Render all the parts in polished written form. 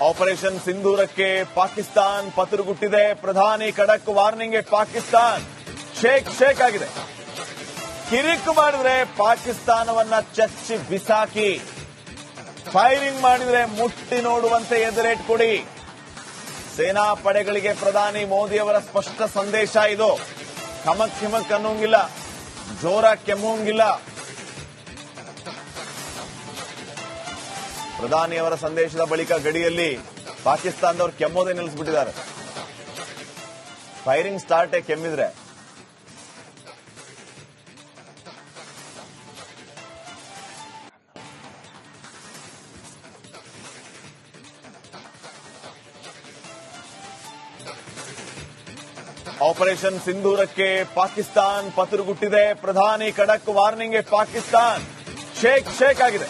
Operation ಸಿಂಧೂರಕ್ಕೆ Pakistan ಪತರುಗುಟ್ಟಿದೆ. ಪ್ರಧಾನಿ ಖಡಕ್ ವಾರ್ನಿಂಗ್ಗೆ Pakistan shake ಆಗಿದೆ. ಕಿರಿಕು ಮಾಡಿದ್ರೆ ಪಾಕಿಸ್ತಾನವನ್ನ ಚಚ್ಚಿ ಬಿಸಾಕಿ, ಫೈರಿಂಗ್ ಮಾಡಿದ್ರೆ ಮುಟ್ಟಿ ನೋಡುವಂತೆ ಎದುರೇಟ್ ಕೊಡಿ. ಸೇನಾ ಪಡೆಗಳಿಗೆ ಪ್ರಧಾನಿ ಮೋದಿಯವರ ಸ್ಪಷ್ಟ ಸಂದೇಶ ಇದು. ಖಮಕ್ ಹಿಮಕ್ ಅನ್ನೋಂಗಿಲ್ಲ, ಜೋರ ಕೆಮ್ಮೋಂಗಿಲ್ಲ. ಪ್ರಧಾನಿಯವರ ಸಂದೇಶದ ಬಳಿಕ ಗಡಿಯಲ್ಲಿ ಪಾಕಿಸ್ತಾನದವರು ಕೆಮ್ಮೋದೇ ನಿಲ್ಲಿಸ್ಬಿಟ್ಟಿದ್ದಾರೆ. ಫೈರಿಂಗ್ ಸ್ಟಾರ್ಟೇ ಕೆಮ್ಮಿದ್ರೆ. ಆಪರೇಷನ್ ಸಿಂಧೂರಕ್ಕೆ ಪಾಕಿಸ್ತಾನ್ ಪತರುಗುಟ್ಟಿದೆ. ಪ್ರಧಾನಿ ಖಡಕ್ ವಾರ್ನಿಂಗ್ಗೆ ಪಾಕಿಸ್ತಾನ್ ಶೇಕ್ ಆಗಿದೆ.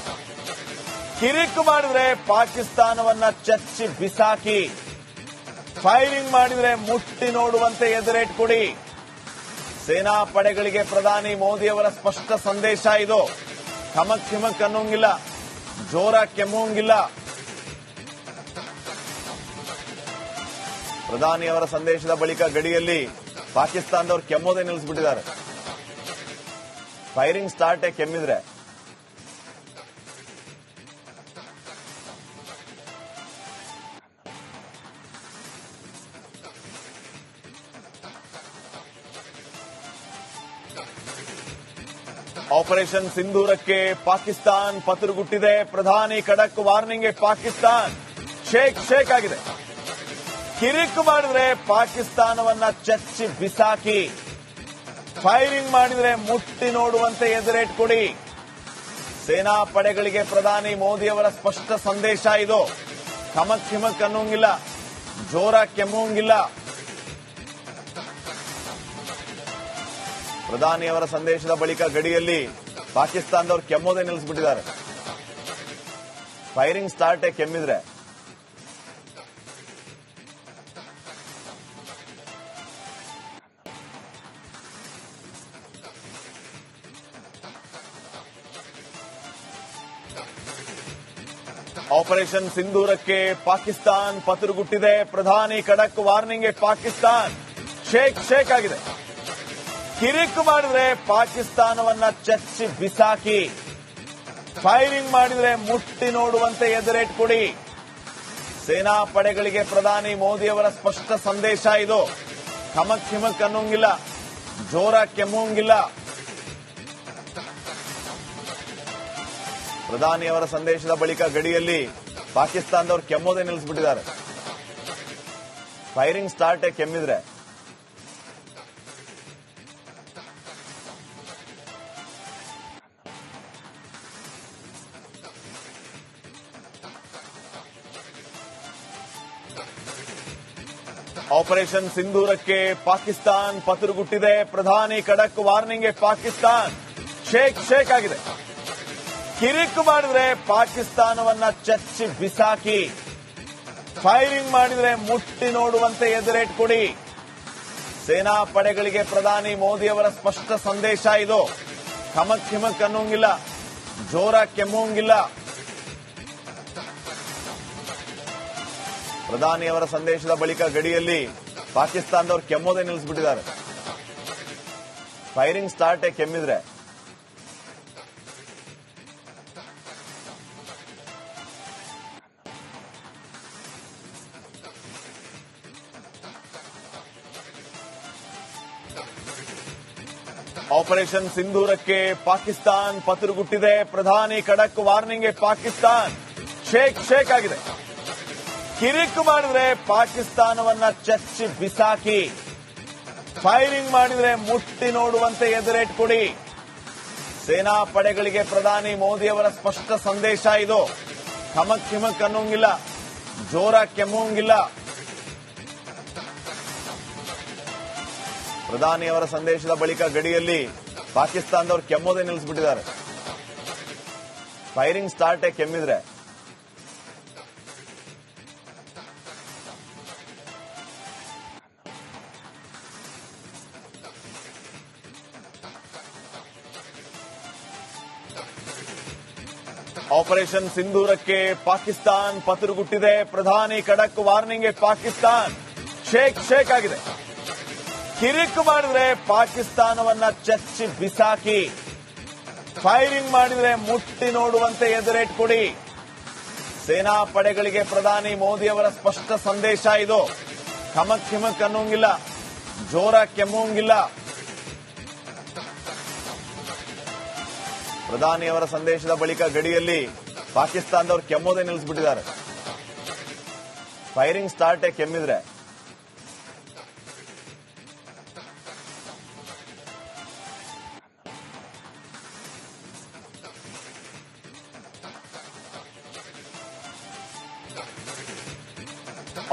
ಕಿರಿಕು ಮಾಡಿದ್ರೆ ಪಾಕಿಸ್ತಾನವನ್ನ ಚಚ್ಚಿ ಬಿಸಾಕಿ, ಫೈರಿಂಗ್ ಮಾಡಿದ್ರೆ ಮುಟ್ಟಿ ನೋಡುವಂತೆ ಎದುರೇಟ್ ಕೊಡಿ. ಸೇನಾ ಪಡೆಗಳಿಗೆ ಪ್ರಧಾನಿ ಮೋದಿಯವರ ಸ್ಪಷ್ಟ ಸಂದೇಶ ಇದು. ಖಮಕ್ ಹಿಮಕ್ ಅನ್ನೋಂಗಿಲ್ಲ, ಜೋರ ಕೆಮ್ಮೋಂಗಿಲ್ಲ. ಪ್ರಧಾನಿಯವರ ಸಂದೇಶದ ಬಳಿಕ ಗಡಿಯಲ್ಲಿ ಪಾಕಿಸ್ತಾನದವರು ಕೆಮ್ಮೋದೇ ನಿಲ್ಲಿಸ್ಬಿಟ್ಟಿದ್ದಾರೆ. ಫೈರಿಂಗ್ ಸ್ಟಾರ್ಟೇ ಕೆಮ್ಮಿದ್ರೆ. ಆಪರೇಷನ್ ಸಿಂಧೂರಕ್ಕೆ ಪಾಕಿಸ್ತಾನ್ ಪತರುಗುಟ್ಟಿದೆ. ಪ್ರಧಾನಿ ಖಡಕ್ ವಾರ್ನಿಂಗ್ಗೆ ಪಾಕಿಸ್ತಾನ್ ಶೇಕ್ ಆಗಿದೆ. ಕಿರಿಕು ಮಾಡಿದ್ರೆ ಪಾಕಿಸ್ತಾನವನ್ನ ಚಚ್ಚಿ ಬಿಸಾಕಿ, ಫೈರಿಂಗ್ ಮಾಡಿದ್ರೆ ಮುಟ್ಟಿ ನೋಡುವಂತೆ ಎದುರೇಟ್ ಕೊಡಿ. ಸೇನಾ ಪಡೆಗಳಿಗೆ ಪ್ರಧಾನಿ ಮೋದಿಯವರ ಸ್ಪಷ್ಟ ಸಂದೇಶ ಇದು. ಖಮಕ್ ಹಿಮಕ್ ಅನ್ನೋಂಗಿಲ್ಲ, ಜೋರ ಕೆಮ್ಮೋಂಗಿಲ್ಲ. ಪ್ರಧಾನಿಯವರ ಸಂದೇಶದ ಬಳಿಕ ಗಡಿಯಲ್ಲಿ ಪಾಕಿಸ್ತಾನದವರು ಕೆಮ್ಮೋದೇ ನಿಲ್ಲಿಸ್ಬಿಟ್ಟಿದ್ದಾರೆ. ಫೈರಿಂಗ್ ಸ್ಟಾರ್ಟೇ ಕೆಮ್ಮಿದ್ರೆ. ಆಪರೇಷನ್ ಸಿಂಧೂರಕ್ಕೆ ಪಾಕಿಸ್ತಾನ್ ಪತರುಗುಟ್ಟಿದೆ. ಪ್ರಧಾನಿ ಖಡಕ್ ವಾರ್ನಿಂಗ್ಗೆ ಪಾಕಿಸ್ತಾನ್ ಶೇಕ್ ಆಗಿದೆ. ಕಿರಿಕು ಮಾಡಿದ್ರೆ ಪಾಕಿಸ್ತಾನವನ್ನ ಚಚ್ಚಿ ಬಿಸಾಕಿ, ಫೈರಿಂಗ್ ಮಾಡಿದ್ರೆ ಮುಟ್ಟಿ ನೋಡುವಂತೆ ಎದುರೇಟ್ ಕೊಡಿ. ಸೇನಾ ಪಡೆಗಳಿಗೆ ಪ್ರಧಾನಿ ಮೋದಿಯವರ ಸ್ಪಷ್ಟ ಸಂದೇಶ ಇದು. ಖಮಕ್ ಹಿಮಕ್ ಅನ್ನೋಂಗಿಲ್ಲ, ಜೋರ ಕೆಮ್ಮೋಂಗಿಲ್ಲ. ಪ್ರಧಾನಿಯವರ ಸಂದೇಶದ ಬಳಿಕ ಗಡಿಯಲ್ಲಿ ಪಾಕಿಸ್ತಾನದವರು ಕೆಮ್ಮೋದೇ ನಿಲ್ಲಿಸ್ಬಿಟ್ಟಿದ್ದಾರೆ. ಫೈರಿಂಗ್ ಸ್ಟಾರ್ಟೇ ಕೆಮ್ಮಿದ್ರೆ. ಆಪರೇಷನ್ ಸಿಂಧೂರಕ್ಕೆ ಪಾಕಿಸ್ತಾನ್ ಪತರುಗುಟ್ಟಿದೆ. ಪ್ರಧಾನಿ ಖಡಕ್ ವಾರ್ನಿಂಗ್ಗೆ ಪಾಕಿಸ್ತಾನ್ ಶೇಕ್ ಆಗಿದೆ. ಕಿರಿಕು ಮಾಡಿದ್ರೆ ಪಾಕಿಸ್ತಾನವನ್ನ ಚಚ್ಚಿ ಬಿಸಾಕಿ, ಫೈರಿಂಗ್ ಮಾಡಿದ್ರೆ ಮುಟ್ಟಿ ನೋಡುವಂತೆ ಎದುರೇಟ್ ಕೊಡಿ. ಸೇನಾ ಪಡೆಗಳಿಗೆ ಪ್ರಧಾನಿ ಮೋದಿಯವರ ಸ್ಪಷ್ಟ ಸಂದೇಶ ಇದು. ಖಮಕ್ ಹಿಮಕ್ ಅನ್ನೋಂಗಿಲ್ಲ, ಜೋರ ಕೆಮ್ಮೋಂಗಿಲ್ಲ. ಪ್ರಧಾನಿಯವರ ಸಂದೇಶದ ಬಳಿಕ ಗಡಿಯಲ್ಲಿ ಪಾಕಿಸ್ತಾನದವರು ಕೆಮ್ಮೋದೇ ನಿಲ್ಲಿಸ್ಬಿಟ್ಟಿದ್ದಾರೆ. ಫೈರಿಂಗ್ ಸ್ಟಾರ್ಟೇ ಕೆಮ್ಮಿದ್ರೆ. ಆಪರೇಷನ್ ಸಿಂಧೂರಕ್ಕೆ ಪಾಕಿಸ್ತಾನ್ ಪತರುಗುಟ್ಟಿದೆ. ಪ್ರಧಾನಿ ಖಡಕ್ ವಾರ್ನಿಂಗ್ಗೆ ಪಾಕಿಸ್ತಾನ್ ಶೇಕ್ ಆಗಿದೆ. ಕಿರಿಕು ಮಾಡಿದ್ರೆ ಪಾಕಿಸ್ತಾನವನ್ನ ಚಚ್ಚಿ ಬಿಸಾಕಿ, ಫೈರಿಂಗ್ ಮಾಡಿದ್ರೆ ಮುಟ್ಟಿ ನೋಡುವಂತೆ ಎದುರೇಟ್ ಕೊಡಿ. ಸೇನಾ ಪಡೆಗಳಿಗೆ ಪ್ರಧಾನಿ ಮೋದಿಯವರ ಸ್ಪಷ್ಟ ಸಂದೇಶ ಇದು. ಖಮಕ್ ಹಿಮಕ್ ಅನ್ನೋಂಗಿಲ್ಲ, ಜೋರ ಕೆಮ್ಮೋಂಗಿಲ್ಲ. ಪ್ರಧಾನಿಯವರ ಸಂದೇಶದ ಬಳಿಕ ಗಡಿಯಲ್ಲಿ ಪಾಕಿಸ್ತಾನದವರು ಕೆಮ್ಮೋದೇ ನಿಲ್ಲಿಸ್ಬಿಟ್ಟಿದ್ದಾರೆ. ಫೈರಿಂಗ್ ಸ್ಟಾರ್ಟೇ ಕೆಮ್ಮಿದ್ರೆ. ಆಪರೇಷನ್ ಸಿಂಧೂರಕ್ಕೆ ಪಾಕಿಸ್ತಾನ್ ಪತರುಗುಟ್ಟಿದೆ. ಪ್ರಧಾನಿ ಖಡಕ್ ವಾರ್ನಿಂಗ್ಗೆ ಪಾಕಿಸ್ತಾನ್ ಶೇಕ್ ಆಗಿದೆ. ಕಿರಿಕ್ ಮಾಡಿದ್ರೆ ಪಾಕಿಸ್ತಾನವನ್ನ ಚಚ್ಚಿ ಬಿಸಾಕಿ, ಫೈರಿಂಗ್ ಮಾಡಿದ್ರೆ ಮುಟ್ಟಿ ನೋಡುವಂತೆ ಎದುರೇಟ್ ಕೊಡಿ. ಸೇನಾ ಪಡೆಗಳಿಗೆ ಪ್ರಧಾನಿ ಮೋದಿ ಅವರ ಸ್ಪಷ್ಟ ಸಂದೇಶ ಇದು. ಖಮಕ್ ಹಿಮಕ್ ಅನ್ನೋಂಗಿಲ್ಲ, ಜೋರ ಕೆಮ್ಮೋಂಗಿಲ್ಲ. ಪ್ರಧಾನಿ ಅವರ ಸಂದೇಶದ ಬಳಿಕ ಗಡಿಯಲ್ಲಿ ಪಾಕಿಸ್ತಾನದವರು ಕೆಮ್ಮೋದೇ ನಿಲ್ಲಿಸ್ಬಿಟ್ಟಿದ್ದಾರೆ. ಫೈರಿಂಗ್ ಸ್ಟಾರ್ಟೇ ಕೆಮ್ಮಿದ್ರೆ.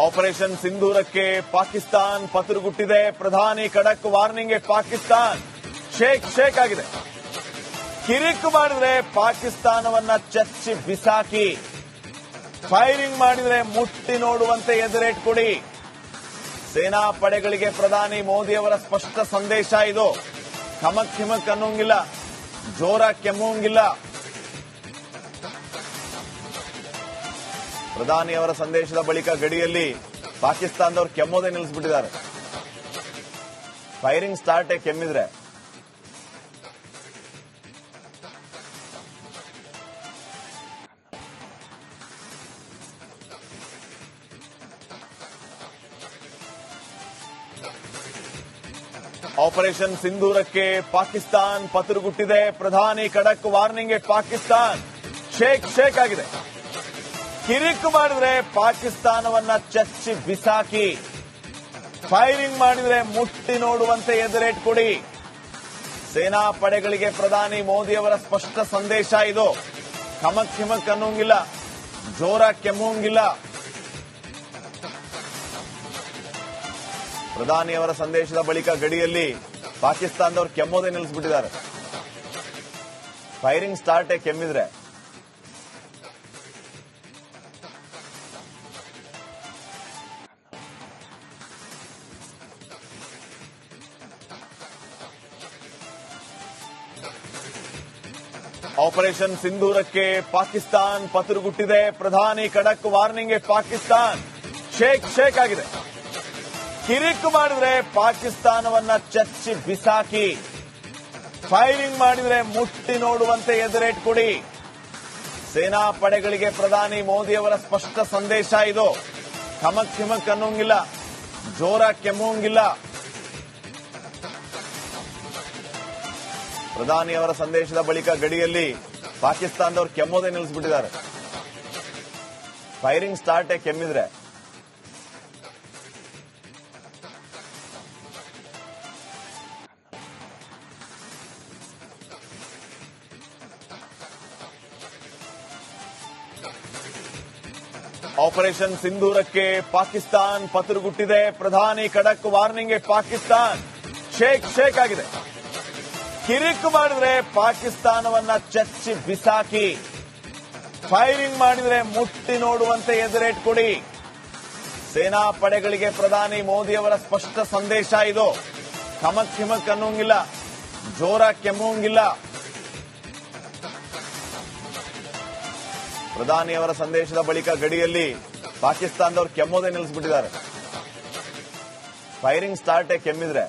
ಆಪರೇಷನ್ ಸಿಂಧೂರಕ್ಕೆ ಪಾಕಿಸ್ತಾನ್ ಪತರುಗುಟ್ಟಿದೆ. ಪ್ರಧಾನಿ ಖಡಕ್ ವಾರ್ನಿಂಗ್ಗೆ ಪಾಕಿಸ್ತಾನ್ ಶೇಕ್ ಆಗಿದೆ. ಕಿರಿಕ್ ಮಾಡಿದ್ರೆ ಪಾಕಿಸ್ತಾನವನ್ನ ಚಚ್ಚಿ ಬಿಸಾಕಿ, ಫೈರಿಂಗ್ ಮಾಡಿದ್ರೆ ಮುಟ್ಟಿ ನೋಡುವಂತೆ ಎದುರೇಟ್ ಕೊಡಿ. ಸೇನಾ ಪಡೆಗಳಿಗೆ ಪ್ರಧಾನಿ ಮೋದಿ ಅವರ ಸ್ಪಷ್ಟ ಸಂದೇಶ ಇದು. ಖಮಕ್ ಹಿಮಕ್ ಅನ್ನೋಂಗಿಲ್ಲ, ಜೋರ ಕೆಮ್ಮೋಂಗಿಲ್ಲ. ಪ್ರಧಾನಿ ಅವರ ಸಂದೇಶದ ಬಳಿಕ ಗಡಿಯಲ್ಲಿ ಪಾಕಿಸ್ತಾನದವರು ಕೆಮ್ಮೋದೇ ನಿಲ್ಲಿಸ್ಬಿಟ್ಟಿದ್ದಾರೆ. ಫೈರಿಂಗ್ ಸ್ಟಾರ್ಟೇ ಕೆಮ್ಮಿದ್ರೆ. ಆಪರೇಷನ್ ಸಿಂಧೂರಕ್ಕೆ ಪಾಕಿಸ್ತಾನ್ ಪತರುಗುಟ್ಟಿದೆ. ಪ್ರಧಾನಿ ಖಡಕ್ ವಾರ್ನಿಂಗ್ಗೆ ಪಾಕಿಸ್ತಾನ್ ಶೇಕ್ ಆಗಿದೆ. ಕಿರಿಕ್ ಮಾಡಿದ್ರೆ ಪಾಕಿಸ್ತಾನವನ್ನ ಚಚ್ಚಿ ಬಿಸಾಕಿ, ಫೈರಿಂಗ್ ಮಾಡಿದ್ರೆ ಮುಟ್ಟಿ ನೋಡುವಂತೆ ಎದುರೇಟ್ ಕೊಡಿ. ಸೇನಾ ಪಡೆಗಳಿಗೆ ಪ್ರಧಾನಿ ಮೋದಿ ಅವರ ಸ್ಪಷ್ಟ ಸಂದೇಶ ಇದು. ಖಮಕ್ ಹಿಮಕ್ ಅನ್ನೋಂಗಿಲ್ಲ, ಜೋರ ಕೆಮ್ಮೋಂಗಿಲ್ಲ. ಪ್ರಧಾನಿ ಅವರ ಸಂದೇಶದ ಬಳಿಕ ಗಡಿಯಲ್ಲಿ ಪಾಕಿಸ್ತಾನದವರು ಕೆಮ್ಮೋದೇ ನಿಲ್ಲಿಸ್ಬಿಟ್ಟಿದ್ದಾರೆ. ಫೈರಿಂಗ್ ಸ್ಟಾರ್ಟೇ ಕೆಮ್ಮಿದ್ರೆ. ಆಪರೇಷನ್ ಸಿಂಧೂರಕ್ಕೆ ಪಾಕಿಸ್ತಾನ್ ಪತರುಗುಟ್ಟಿದೆ. ಪ್ರಧಾನಿ ಖಡಕ್ ವಾರ್ನಿಂಗ್ಗೆ ಪಾಕಿಸ್ತಾನ್ ಶೇಕ್ ಆಗಿದೆ. ಕಿರಿಕ್ ಮಾಡಿದ್ರೆ ಪಾಕಿಸ್ತಾನವನ್ನ ಚಚ್ಚಿ ಬಿಸಾಕಿ, ಫೈರಿಂಗ್ ಮಾಡಿದ್ರೆ ಮುಟ್ಟಿ ನೋಡುವಂತೆ ಎದುರೇಟ್ ಕೊಡಿ. ಸೇನಾ ಪಡೆಗಳಿಗೆ ಪ್ರಧಾನಿ ಮೋದಿ ಅವರ ಸ್ಪಷ್ಟ ಸಂದೇಶ ಇದು. ಖಮಕ್ ಹಿಮಕ್ ಅನ್ನೋಂಗಿಲ್ಲ, ಜೋರ ಕೆಮ್ಮೋಂಗಿಲ್ಲ. ಪ್ರಧಾನಿ ಅವರ ಸಂದೇಶದ ಬಳಿಕ ಗಡಿಯಲ್ಲಿ ಪಾಕಿಸ್ತಾನದವರು ಕೆಮ್ಮೋದೇ ನಿಲ್ಲಿಸ್ಬಿಟ್ಟಿದ್ದಾರೆ. ಫೈರಿಂಗ್ ಸ್ಟಾರ್ಟೇ ಕೆಮ್ಮಿದ್ರೆ. ಆಪರೇಷನ್ ಸಿಂಧೂರಕ್ಕೆ ಪಾಕಿಸ್ತಾನ್ ಪತರುಗುಟ್ಟಿದೆ. ಪ್ರಧಾನಿ ಖಡಕ್ ವಾರ್ನಿಂಗ್ಗೆ ಪಾಕಿಸ್ತಾನ್ ಶೇಕ್ ಆಗಿದೆ. ಕಿರಿಕ್ ಮಾಡಿದ್ರೆ ಪಾಕಿಸ್ತಾನವನ್ನ ಚಚ್ಚಿ ಬಿಸಾಕಿ, ಫೈರಿಂಗ್ ಮಾಡಿದ್ರೆ ಮುಟ್ಟಿ ನೋಡುವಂತೆ ಎದುರೇಟ್ ಕೊಡಿ. ಸೇನಾ ಪಡೆಗಳಿಗೆ ಪ್ರಧಾನಿ ಮೋದಿ ಅವರ ಸ್ಪಷ್ಟ ಸಂದೇಶ ಇದು. ಖಮಕ್ ಹಿಮಕ್ ಅನ್ನೋಂಗಿಲ್ಲ, ಜೋರ ಕೆಮ್ಮೋಂಗಿಲ್ಲ. ಪ್ರಧಾನಿ ಅವರ ಸಂದೇಶದ ಬಳಿಕ ಗಡಿಯಲ್ಲಿ ಪಾಕಿಸ್ತಾನದವರು ಕೆಮ್ಮೋದೇ ನಿಲ್ಲಿಸ್ಬಿಟ್ಟಿದ್ದಾರೆ. ಫೈರಿಂಗ್ ಸ್ಟಾರ್ಟೇ ಕೆಮ್ಮಿದ್ರೆ.